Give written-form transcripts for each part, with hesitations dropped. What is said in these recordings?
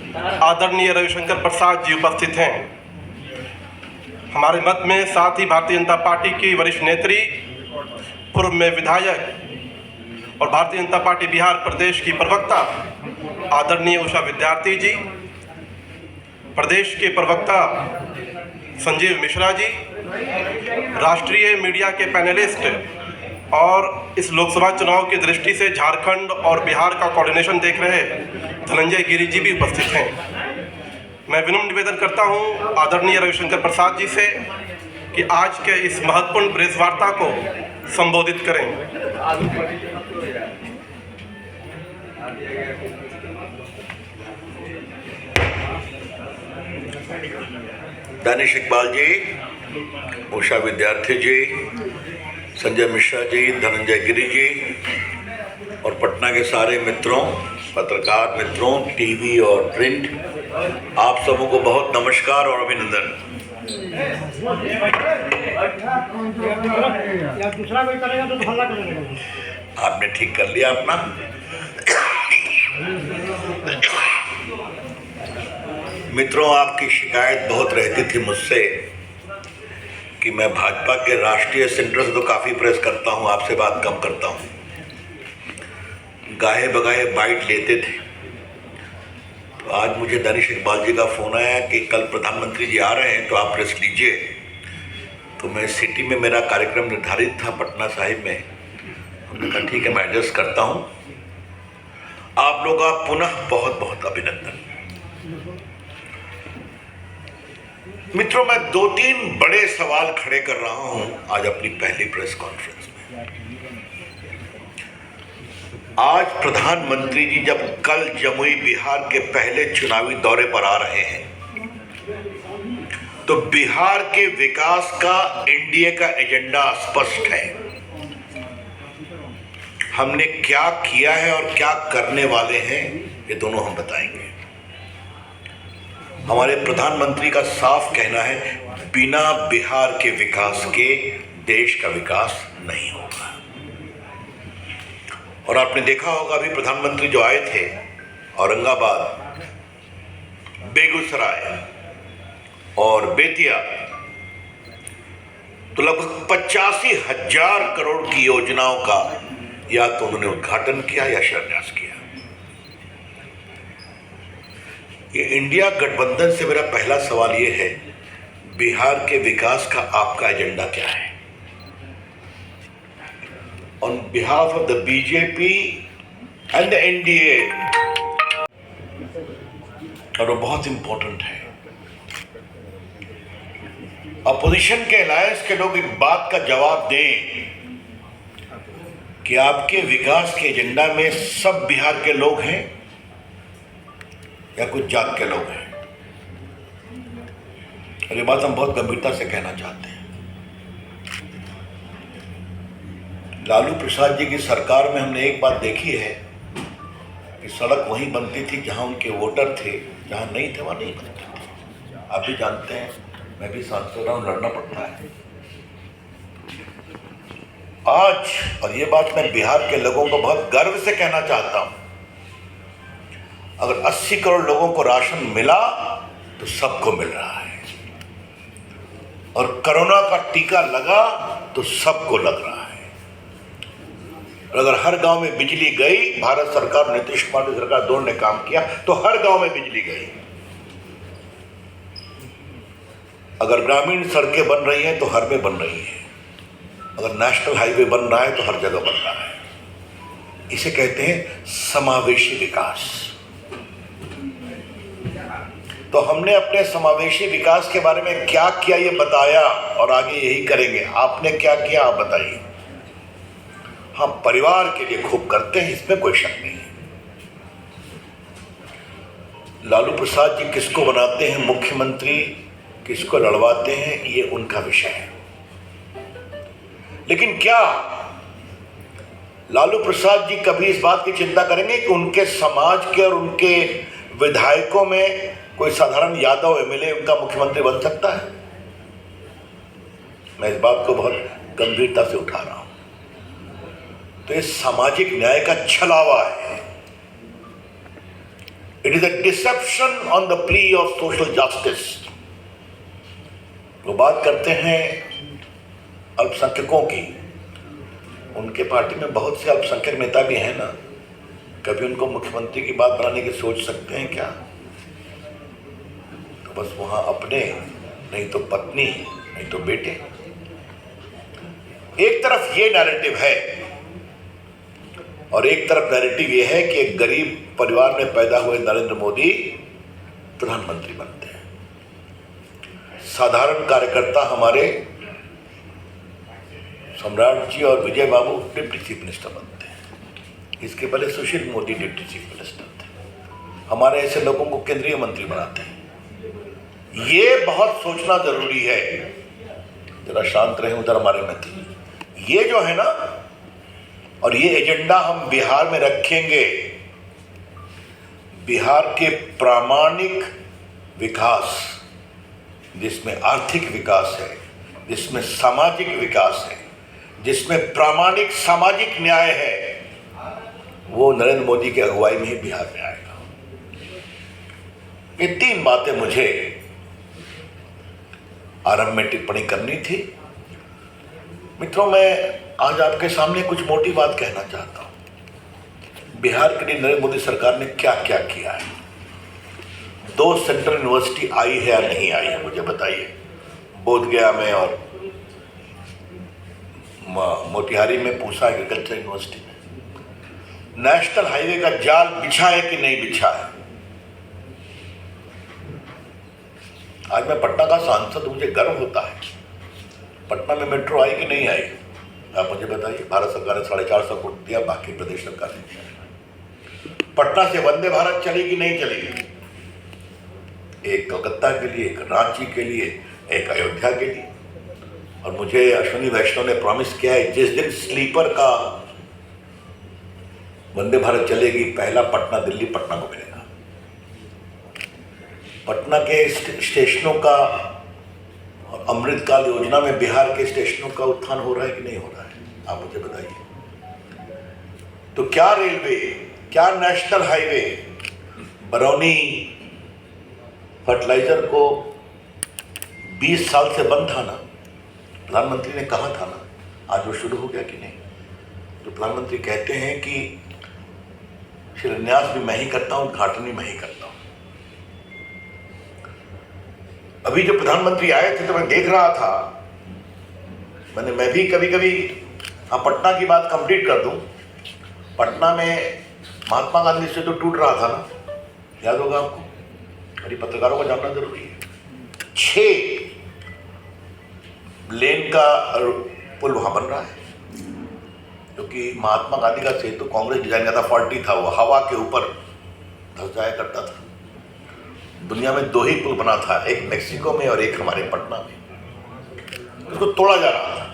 आदरणीय रविशंकर प्रसाद जी उपस्थित हैं। हमारे मत में साथ ही भारतीय जनता पार्टी की वरिष्ठ नेत्री, पूर्व में विधायक और भारतीय जनता पार्टी बिहार प्रदेश की प्रवक्ता आदरणीय उषा विद्यार्थी जी, प्रदेश के प्रवक्ता संजीव मिश्रा जी, राष्ट्रीय मीडिया के पैनलिस्ट और इस लोकसभा चुनाव की दृष्टि से झारखंड और बिहार का कोऑर्डिनेशन देख रहे धनंजय गिरी जी भी उपस्थित हैं। मैं विनम्र निवेदन करता हूं आदरणीय रविशंकर प्रसाद जी से कि आज के इस महत्वपूर्ण प्रेस वार्ता को संबोधित करें। दानिश इकबाल जी, उषा विद्यार्थी जी, संजय मिश्रा जी, धनंजय गिरी जी और पटना के सारे मित्रों, पत्रकार मित्रों, टीवी और प्रिंट, आप सबों को बहुत नमस्कार और अभिनंदन। आपने ठीक कर लिया अपना। मित्रों, आपकी शिकायत बहुत रहती थी मुझसे कि मैं भाजपा के राष्ट्रीय सेंटर से तो काफ़ी प्रेस करता हूं, आपसे बात कम करता हूं। गाहे बगाहे बाइट लेते थे। तो आज मुझे दानिश इकबाल जी का फ़ोन आया कि कल प्रधानमंत्री जी आ रहे हैं तो आप प्रेस लीजिए। तो मैं सिटी में मेरा कार्यक्रम निर्धारित था पटना साहिब में। हमने कहा ठीक है, मैं एडजस्ट करता हूं। आप लोग का पुनः बहुत बहुत अभिनंदन। मित्रों, मैं 2-3 बड़े सवाल खड़े कर रहा हूं आज अपनी पहली प्रेस कॉन्फ्रेंस में। आज प्रधानमंत्री जी जब कल जमुई बिहार के पहले चुनावी दौरे पर आ रहे हैं तो बिहार के विकास का एनडीए का एजेंडा स्पष्ट है। हमने क्या किया है और क्या करने वाले हैं ये दोनों हम बताएंगे। हमारे प्रधानमंत्री का साफ कहना है, बिना बिहार के विकास के देश का विकास नहीं होगा। और आपने देखा होगा अभी प्रधानमंत्री जो आए थे औरंगाबाद, बेगूसराय और बेतिया, तो लगभग 85,000 करोड़ की योजनाओं का या तो उन्होंने उद्घाटन किया या शिलान्यास किया। ये इंडिया गठबंधन से मेरा पहला सवाल ये है, बिहार के विकास का आपका एजेंडा क्या है? On behalf of the BJP and the NDA, और वो बहुत इंपॉर्टेंट है। अपोजिशन के अलायंस के लोग एक बात का जवाब दें कि आपके विकास के एजेंडा में सब बिहार के लोग हैं या कुछ जात के लोग हैं। और ये बात हम बहुत गंभीरता से कहना चाहते हैं। लालू प्रसाद जी की सरकार में हमने एक बात देखी है कि सड़क वहीं बनती थी जहां उनके वोटर थे, जहां नहीं थे वहां नहीं बनती थी। आप भी जानते हैं, मैं भी सांसद रहा हूं, लड़ना पड़ता है। आज, और ये बात मैं बिहार के लोगों को बहुत गर्व से कहना चाहता हूं, अगर 80 करोड़ लोगों को राशन मिला तो सबको मिल रहा है, और कोरोना का टीका लगा तो सबको लग रहा है। और अगर हर गांव में बिजली गई, भारत सरकार, नीतीश कुमार की सरकार दोनों ने काम किया तो हर गांव में बिजली गई। अगर ग्रामीण सड़कें बन रही हैं तो हर में बन रही है, अगर नेशनल हाईवे बन रहा है तो हर जगह बन रहा है। इसे कहते हैं समावेशी विकास। तो हमने अपने समावेशी विकास के बारे में क्या किया ये बताया और आगे यही करेंगे। आपने क्या किया आप बताइए। हम परिवार के लिए खूब करते हैं, इसमें कोई शक नहीं है। लालू प्रसाद जी किसको बनाते हैं मुख्यमंत्री, किसको लड़वाते हैं, ये उनका विषय है। लेकिन क्या लालू प्रसाद जी कभी इस बात की चिंता करेंगे कि उनके समाज के और उनके विधायकों में कोई साधारण यादव एमएलए उनका मुख्यमंत्री बन सकता है? मैं इस बात को बहुत गंभीरता से उठा रहा हूं। तो ये सामाजिक न्याय का छलावा है। It is a deception on the plea of social justice. वो बात करते हैं अल्पसंख्यकों की, उनके पार्टी में बहुत से अल्पसंख्यक नेता भी हैं ना, कभी उनको मुख्यमंत्री की बात बनाने की सोच सकते हैं क्या? तो बस वहां अपने, नहीं तो पत्नी, नहीं तो बेटे। एक तरफ ये नैरेटिव है और एक तरफ नैरेटिव ये है कि एक गरीब परिवार में पैदा हुए नरेंद्र मोदी प्रधानमंत्री बनते हैं, साधारण कार्यकर्ता हमारे सम्राट जी और विजय बाबू डिप्टी चीफ मिनिस्टर बनते हैं, इसके पहले Sushil Modi deputy chief minister थे, हमारे ऐसे लोगों को केंद्रीय मंत्री बनाते हैं। ये बहुत सोचना जरूरी है। जरा शांत रहें, उधर हमारे में थी। ये जो है ना, और ये एजेंडा हम बिहार में रखेंगे, बिहार के प्रामाणिक विकास, जिसमें आर्थिक विकास है, जिसमें सामाजिक विकास है, जिसमें प्रामाणिक सामाजिक न्याय है, वो नरेंद्र मोदी की अगुवाई में ही बिहार में आएगा। ये 3 बातें मुझे आरंभ में टिप्पणी करनी थी। मित्रों, मैं आज आपके सामने कुछ मोटी बात कहना चाहता हूं। बिहार के लिए नरेंद्र मोदी सरकार ने क्या क्या किया है। 2 सेंट्रल यूनिवर्सिटी आई है या नहीं आई है, मुझे बताइए। बोधगया में और मोतिहारी में पूसा एग्रीकल्चर यूनिवर्सिटी में। नेशनल हाईवे का जाल बिछा है कि नहीं बिछा है। आज मैं पटना का सांसद, मुझे गर्व होता है। पटना में मेट्रो आई कि नहीं आई, आप मुझे बताइए। भारत सरकार ने 450 करोड़ दिया, बाकी प्रदेश सरकार ने दिया। पटना से वंदे भारत चली कि नहीं चली? एक कलकत्ता के लिए, एक रांची के लिए, एक अयोध्या के लिए। और मुझे अश्विनी वैष्णव ने प्रॉमिस किया है, जिस दिन स्लीपर का वंदे भारत चलेगी, पहला पटना दिल्ली पटना को मिलेगा। पटना के स्टेशनों का और अमृतकाल योजना में बिहार के स्टेशनों का उत्थान हो रहा है कि नहीं हो रहा है, आप मुझे बताइए। तो क्या रेलवे, क्या नेशनल हाईवे, बरौनी फर्टिलाइजर को 20 साल से बंद था ना, प्रधानमंत्री ने कहा था ना, आज वो शुरू हो गया कि नहीं? तो प्रधानमंत्री कहते हैं कि शिलान्यास भी मैं ही करता हूं, उद्घाटन भी मैं ही करता हूं। अभी जब प्रधानमंत्री आए थे तो मैं देख रहा था, मैं भी कभी कभी, पटना की बात कंप्लीट कर दूं। पटना में महात्मा गांधी से तो टूट रहा था ना, याद होगा आपको, मेरी पत्रकारों को जानना जरूरी है। 6 लेन का पुल वहां बन रहा है, क्योंकि महात्मा गांधी का सेतु कांग्रेस डिजाइन का था, 40 था, वो हवा के ऊपर धस जाया करता था। दुनिया में 2 ही पुल बना था, एक मेक्सिको में और एक हमारे पटना में। उसको तोड़ा जा रहा था।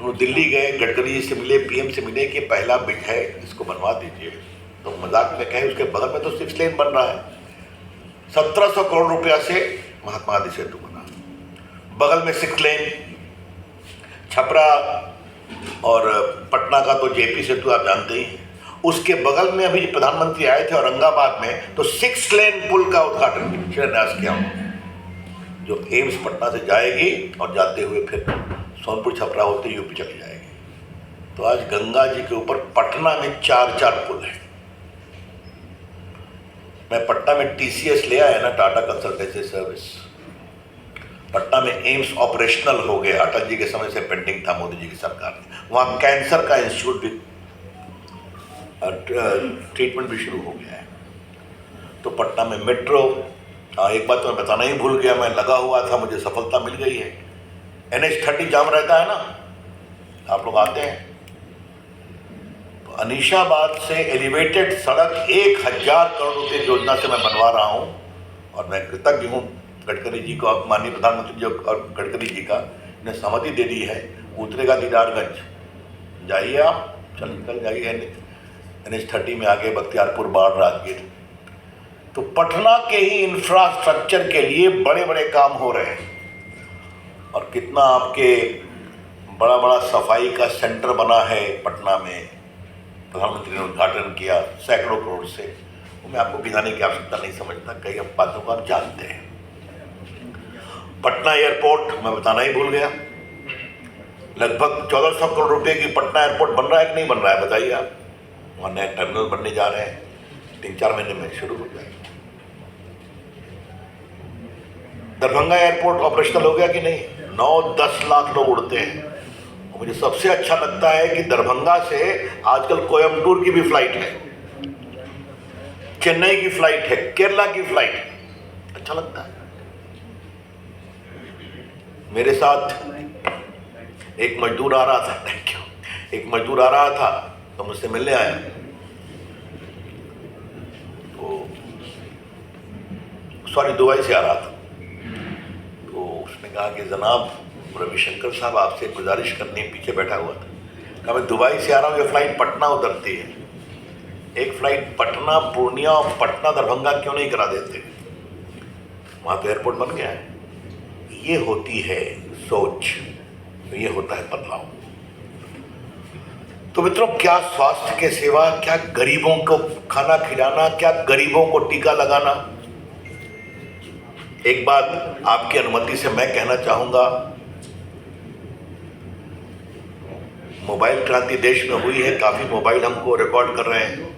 वो दिल्ली गए, गडकरी से मिले, पीएम से मिले कि पहला बिट है, इसको बनवा दीजिए। तो मजाक में कहे, उसके बगल में तो 6 लेन बन रहा है। 1700 करोड़ रुपया से महात्मा गांधी सेतु बना, बगल में 6 लेन। छपरा और पटना का तो जेपी सेतु आप जानते ही हैं। उसके बगल में अभी प्रधानमंत्री आए थे औरंगाबाद में, तो 6 लेन पुल का उद्घाटन शिलान्यास किया उन्होंने, जो एम्स पटना से जाएगी और जाते हुए फिर सोनपुर छपरा होते यूपी चली जाएगी। तो आज गंगा जी के ऊपर पटना में 4 पुल है। मैं पटना में TCS ले आया ना, टाटा कंसल्टेंसी सर्विस। पटना में एम्स ऑपरेशनल हो गया, अटल जी के समय से पेंडिंग था, मोदी जी की सरकार ने। वहाँ कैंसर का इंस्टीट्यूट भी, ट्रीटमेंट भी शुरू हो गया है। तो पटना में मेट्रो, एक बात तो मैं बताना ही भूल गया, मैं लगा हुआ था, मुझे सफलता मिल गई है। NH30 जाम रहता है ना, आप लोग आते हैं, तो अनीशाबाद से एलिवेटेड सड़क 1000 करोड़ रुपए की योजना से मैं बनवा रहा हूँ। और मैं कृतज्ञ हूँ गडकरी जी को, माननीय प्रधानमंत्री जी और गडकरी जी का, ने सहमति दे दी है। उतरेगा दीदारगंज, जाइए आप, चल निकल जाइए NH30 में आगे बख्तियारपुर, बाढ़, राजगीर। तो पटना के ही इंफ्रास्ट्रक्चर के लिए बड़े बड़े काम हो रहे हैं। और कितना आपके बड़ा बड़ा सफाई का सेंटर बना है पटना में, प्रधानमंत्री ने उद्घाटन किया सैकड़ों करोड़ से। मैं आपको गिनाने की आवश्यकता नहीं समझता, कई बातों को आप जानते हैं। पटना एयरपोर्ट मैं बताना ही भूल गया, लगभग 1400 करोड़ रुपए की पटना एयरपोर्ट बन रहा है कि नहीं बन रहा है, बताइए आप। वहाँ नए टर्मिनल बनने जा रहे हैं, 3-4 महीने में शुरू हो जाएगा। दरभंगा एयरपोर्ट ऑपरेशनल हो गया कि नहीं, 9-10 लाख लोग उड़ते हैं। और मुझे सबसे अच्छा लगता है कि दरभंगा से आजकल कोयम्बटूर की भी फ्लाइट है, चेन्नई की फ्लाइट है, केरला की फ्लाइट है, अच्छा लगता है। मेरे साथ एक मजदूर आ रहा था, थैंक यू, एक मजदूर आ रहा था तो मुझसे मिलने आया, तो सॉरी दुबई से आ रहा था। तो उसने कहा कि जनाब रविशंकर साहब आपसे गुजारिश करनी, पीछे बैठा हुआ था, कहा मैं दुबई से आ रहा हूँ, ये फ्लाइट पटना उतरती है, एक फ्लाइट पटना पूर्णिया और पटना दरभंगा क्यों नहीं करा देते? वहाँ तो एयरपोर्ट बन गया है। ये होती है सोच, ये होता है बदलाव। तो मित्रों, क्या स्वास्थ्य के सेवा, क्या गरीबों को खाना खिलाना, क्या गरीबों को टीका लगाना। एक बात आपकी अनुमति से मैं कहना चाहूंगा, मोबाइल क्रांति देश में हुई है, काफी मोबाइल हमको रिकॉर्ड कर रहे हैं।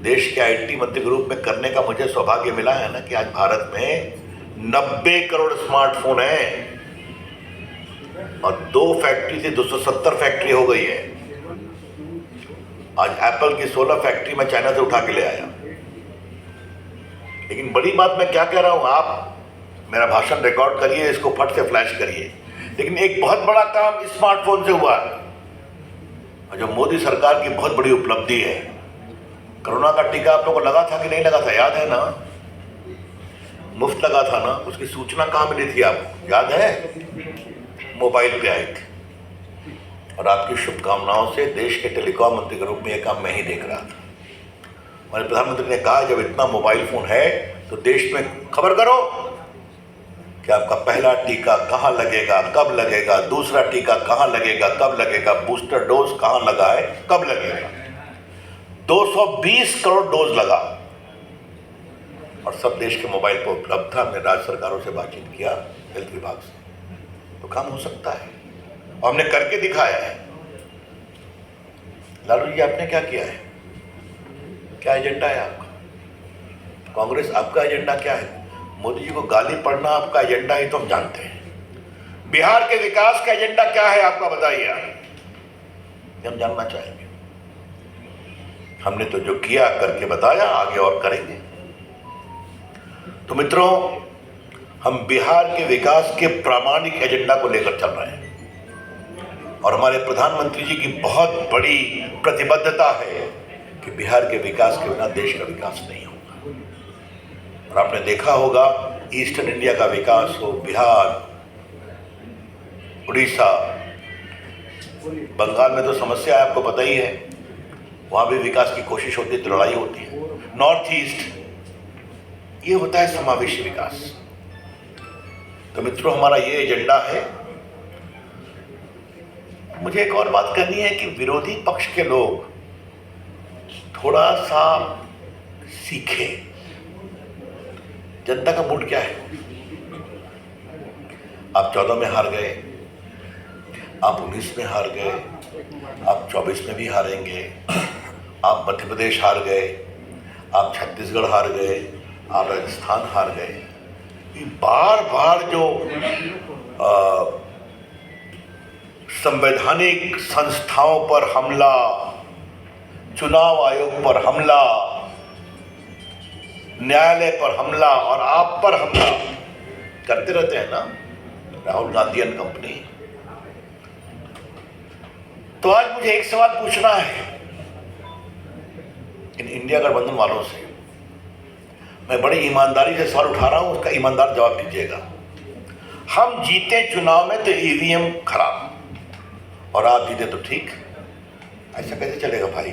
देश के आईटी मंत्री के रूप में करने का मुझे सौभाग्य मिला है ना कि आज भारत में 90 करोड़ स्मार्टफोन हैं और 2 फैक्ट्री से 270 फैक्ट्री हो गई है। आज एप्पल की 16 फैक्ट्री मैं चाइना से उठा के ले आया। लेकिन बड़ी बात मैं क्या कह रहा हूं, आप मेरा भाषण रिकॉर्ड करिए, इसको फट से फ्लैश करिए। लेकिन एक बहुत बड़ा काम स्मार्टफोन से हुआ है और जो मोदी सरकार की बहुत बड़ी उपलब्धि है। कोरोना का टीका आप लोगों को लगा था कि नहीं लगा था, याद है ना? मुफ्त लगा था ना, उसकी सूचना कहाँ मिली थी आपको, याद है? मोबाइल पे आई थी। और आपकी शुभकामनाओं से देश के टेलीकॉम मंत्री के रूप में यह काम मैं ही देख रहा था। हमारे प्रधानमंत्री ने कहा जब इतना मोबाइल फोन है तो देश में खबर करो कि आपका पहला टीका कहाँ लगेगा, कब लगेगा, दूसरा टीका कहाँ लगेगा, कब लगेगा, बूस्टर डोज कहाँ लगा है, कब लगेगा। 220 करोड़ डोज लगा और सब देश के मोबाइल पर उपलब्ध था। हमने राज्य सरकारों से बातचीत किया, हेल्थ विभाग से, तो काम हो सकता है और हमने करके दिखाया है। लालू जी आपने क्या किया है, क्या एजेंडा है आपका? कांग्रेस आपका एजेंडा क्या है? मोदी जी को गाली पढ़ना आपका एजेंडा है तो हम जानते हैं। बिहार के विकास का एजेंडा क्या है आपका, बताइए, हम जानना चाहेंगे। हमने तो जो किया करके बताया, आगे और करेंगे। तो मित्रों, हम बिहार के विकास के प्रामाणिक एजेंडा को लेकर चल रहे हैं और हमारे प्रधानमंत्री जी की बहुत बड़ी प्रतिबद्धता है कि बिहार के विकास के बिना देश का विकास नहीं होगा। और आपने देखा होगा, ईस्टर्न इंडिया का विकास हो, बिहार, उड़ीसा, बंगाल में तो समस्या है, आपको पता ही है, वहाँ भी विकास की कोशिश होती है तो लड़ाई होती है। नॉर्थ ईस्ट, ये होता है समावेशी विकास। तो मित्रों, हमारा ये एजेंडा है। मुझे एक और बात करनी है कि विरोधी पक्ष के लोग थोड़ा सा सीखे, जनता का मूड क्या है। आप 14 में हार गए, आप 19 में हार गए, आप 24 में भी हारेंगे, आप मध्य प्रदेश हार गए, आप छत्तीसगढ़ हार गए, आप राजस्थान हार गए। बार बार जो संवैधानिक संस्थाओं पर हमला, चुनाव आयोग पर हमला, न्यायालय पर हमला और आप पर हमला करते रहते हैं ना, राहुल गांधी एंड कंपनी। तो आज मुझे एक सवाल पूछना है इन इंडिया गठबंधन वालों से। मैं बड़ी ईमानदारी से सवाल उठा रहा हूं, उसका ईमानदार जवाब दीजिएगा। हम जीते चुनाव में तो ईवीएम खराब और आप जीते तो ठीक, ऐसा कैसे चलेगा भाई?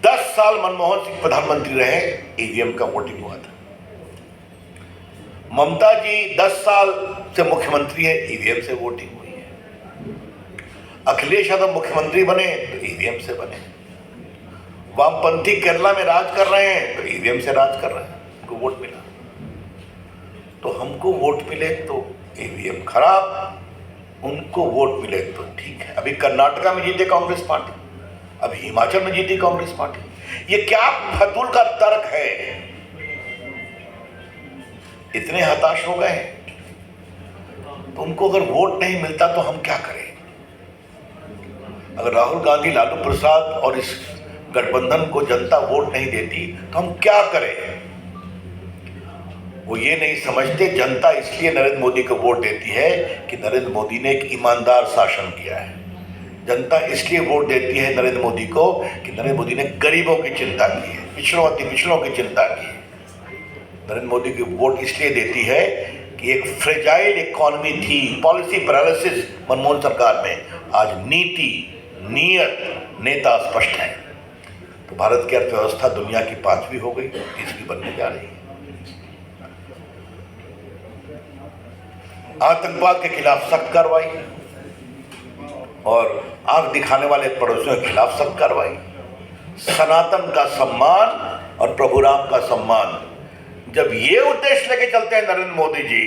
10 साल मनमोहन सिंह प्रधानमंत्री रहे, ईवीएम का वोटिंग हुआ था। ममता जी 10 साल से मुख्यमंत्री है, ईवीएम से वोटिंग हुई है। अखिलेश यादव मुख्यमंत्री बने तो ईवीएम से बने। वामपंथी केरला में राज कर रहे हैं तो ईवीएम से राज कर रहे हैं, उनको वोट मिला। तो हमको वोट मिले तो ईवीएम खराब, उनको वोट मिले तो ठीक है। अभी कर्नाटका में जीते कांग्रेस पार्टी, अभी हिमाचल में जीती कांग्रेस पार्टी। ये क्या फतूल का तर्क है? इतने हताश हो गए तो उनको अगर वोट नहीं मिलता तो हम क्या करें? अगर राहुल गांधी, लालू प्रसाद और इस गठबंधन को जनता वोट नहीं देती तो हम क्या करें? वो ये नहीं समझते जनता इसलिए नरेंद्र मोदी को वोट देती है कि नरेंद्र मोदी ने एक ईमानदार शासन किया है। जनता इसलिए वोट देती है नरेंद्र मोदी को कि नरेंद्र मोदी ने गरीबों की चिंता की है, पिछड़ों अति पिछड़ों की चिंता की है। नरेंद्र मोदी की वोट इसलिए देती है कि एक फ्रेजाइल इकोनॉमी थी, पॉलिसी पैरालिसिस मनमोहन सरकार में, आज नीति, नीयत, नेता स्पष्ट है। तो भारत की अर्थव्यवस्था दुनिया की 5वीं हो गई, 30वीं बनने जा रही है। आतंकवाद के खिलाफ सख्त कार्रवाई और आंख दिखाने वाले पड़ोसियों के खिलाफ सख्त कार्रवाई। सनातन का सम्मान और प्रभु राम का सम्मान, जब ये उद्देश्य लेके चलते हैं नरेंद्र मोदी जी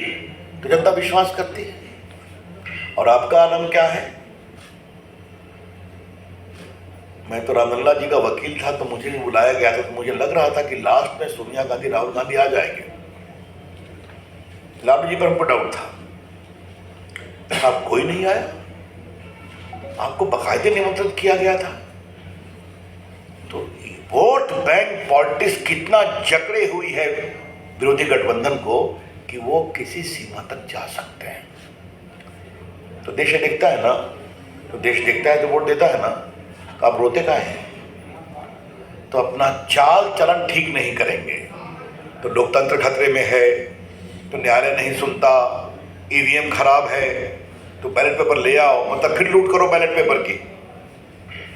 तो जनता विश्वास करती है। और आपका आलम क्या है? मैं तो रामलला जी का वकील था तो मुझे बुलाया गया था, तो मुझे लग रहा था कि लास्ट में सोनिया गांधी, राहुल गांधी आ जाएंगे। लालू जी पर हमको डाउट था, आप कोई नहीं आया, आपको बाकायदे निमंत्रित किया गया था। तो वोट बैंक पॉलिटिक्स कितना जकड़े हुई है विरोधी गठबंधन को कि वो किसी सीमा तक जा सकते हैं। तो देश देखता है ना, तो देश देखता है तो वोट देता है ना, तो आप रोते काहे हैं? तो अपना चाल चलन ठीक नहीं करेंगे तो लोकतंत्र खतरे में है, तो न्यायालय नहीं सुनता, ईवीएम खराब है तो बैलेट पेपर ले आओ, मतलब फिर लूट करो बैलेट पेपर की।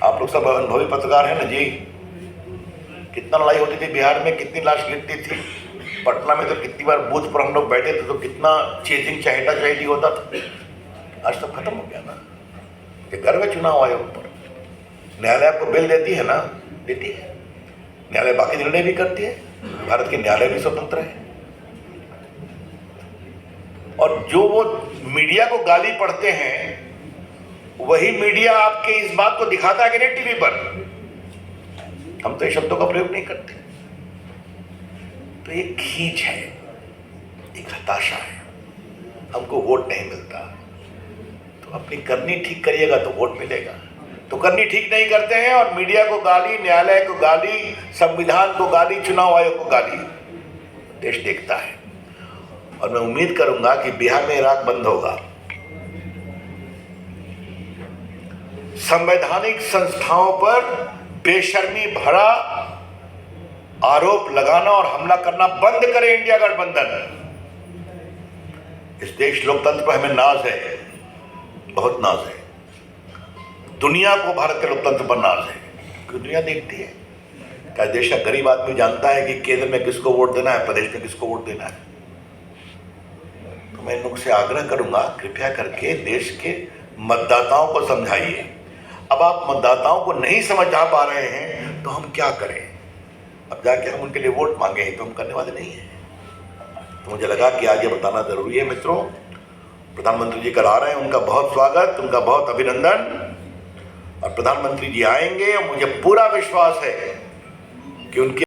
आप लोग सब अनुभवी पत्रकार हैं ना जी, कितना लड़ाई होती थी बिहार में, कितनी लाश गिरती थी, पटना में तो कितनी बार बूथ पर हम लोग बैठे थे तो कितना चेजिंग चहेटा चहेटी होता था। आज सब खत्म हो गया ना। ये गर्व है चुनाव आयोग पर। न्यायालय आपको बिल देती है ना, देती है, न्यायालय बाकी निर्णय भी करती है, भारत के न्यायालय भी स्वतंत्र है। और जो वो मीडिया को गाली पढ़ते हैं वही मीडिया आपके इस बात को दिखाता है कि नहीं टीवी पर। हम तो ये शब्दों का प्रयोग नहीं करते। तो एक खींच है, एक हताशा है, हमको वोट नहीं मिलता। तो अपनी करनी ठीक करिएगा तो वोट मिलेगा। तो करनी ठीक नहीं करते हैं और मीडिया को गाली, न्यायालय को गाली, संविधान को गाली, चुनाव आयोग को गाली, देश देखता है। और मैं उम्मीद करूंगा कि बिहार में इराक बंद होगा। संवैधानिक संस्थाओं पर बेशर्मी भरा आरोप लगाना और हमला करना बंद करे इंडिया गठबंधन। इस देश लोकतंत्र पर हमें नाज है, बहुत नाज है। दुनिया को भारत के लोकतंत्र पर नाज है, क्योंकि दुनिया देखती है। क्या देश का गरीब आदमी जानता है कि केंद्र में किसको वोट देना है, प्रदेश में किसको वोट देना है? तो मैं इन लोग से आग्रह करूंगा, कृपया करके देश के मतदाताओं को समझाइए। अब आप मतदाताओं को नहीं समझा पा रहे हैं तो हम क्या करें? अब जाके हम उनके लिए वोट मांगे तो हम करने वाले नहीं हैं। तो मुझे लगा कि आज ये बताना जरूरी है। मित्रों, प्रधानमंत्री जी कल आ रहे हैं, उनका बहुत स्वागत, उनका बहुत अभिनंदन। और प्रधानमंत्री जी आएंगे और मुझे पूरा विश्वास है कि उनके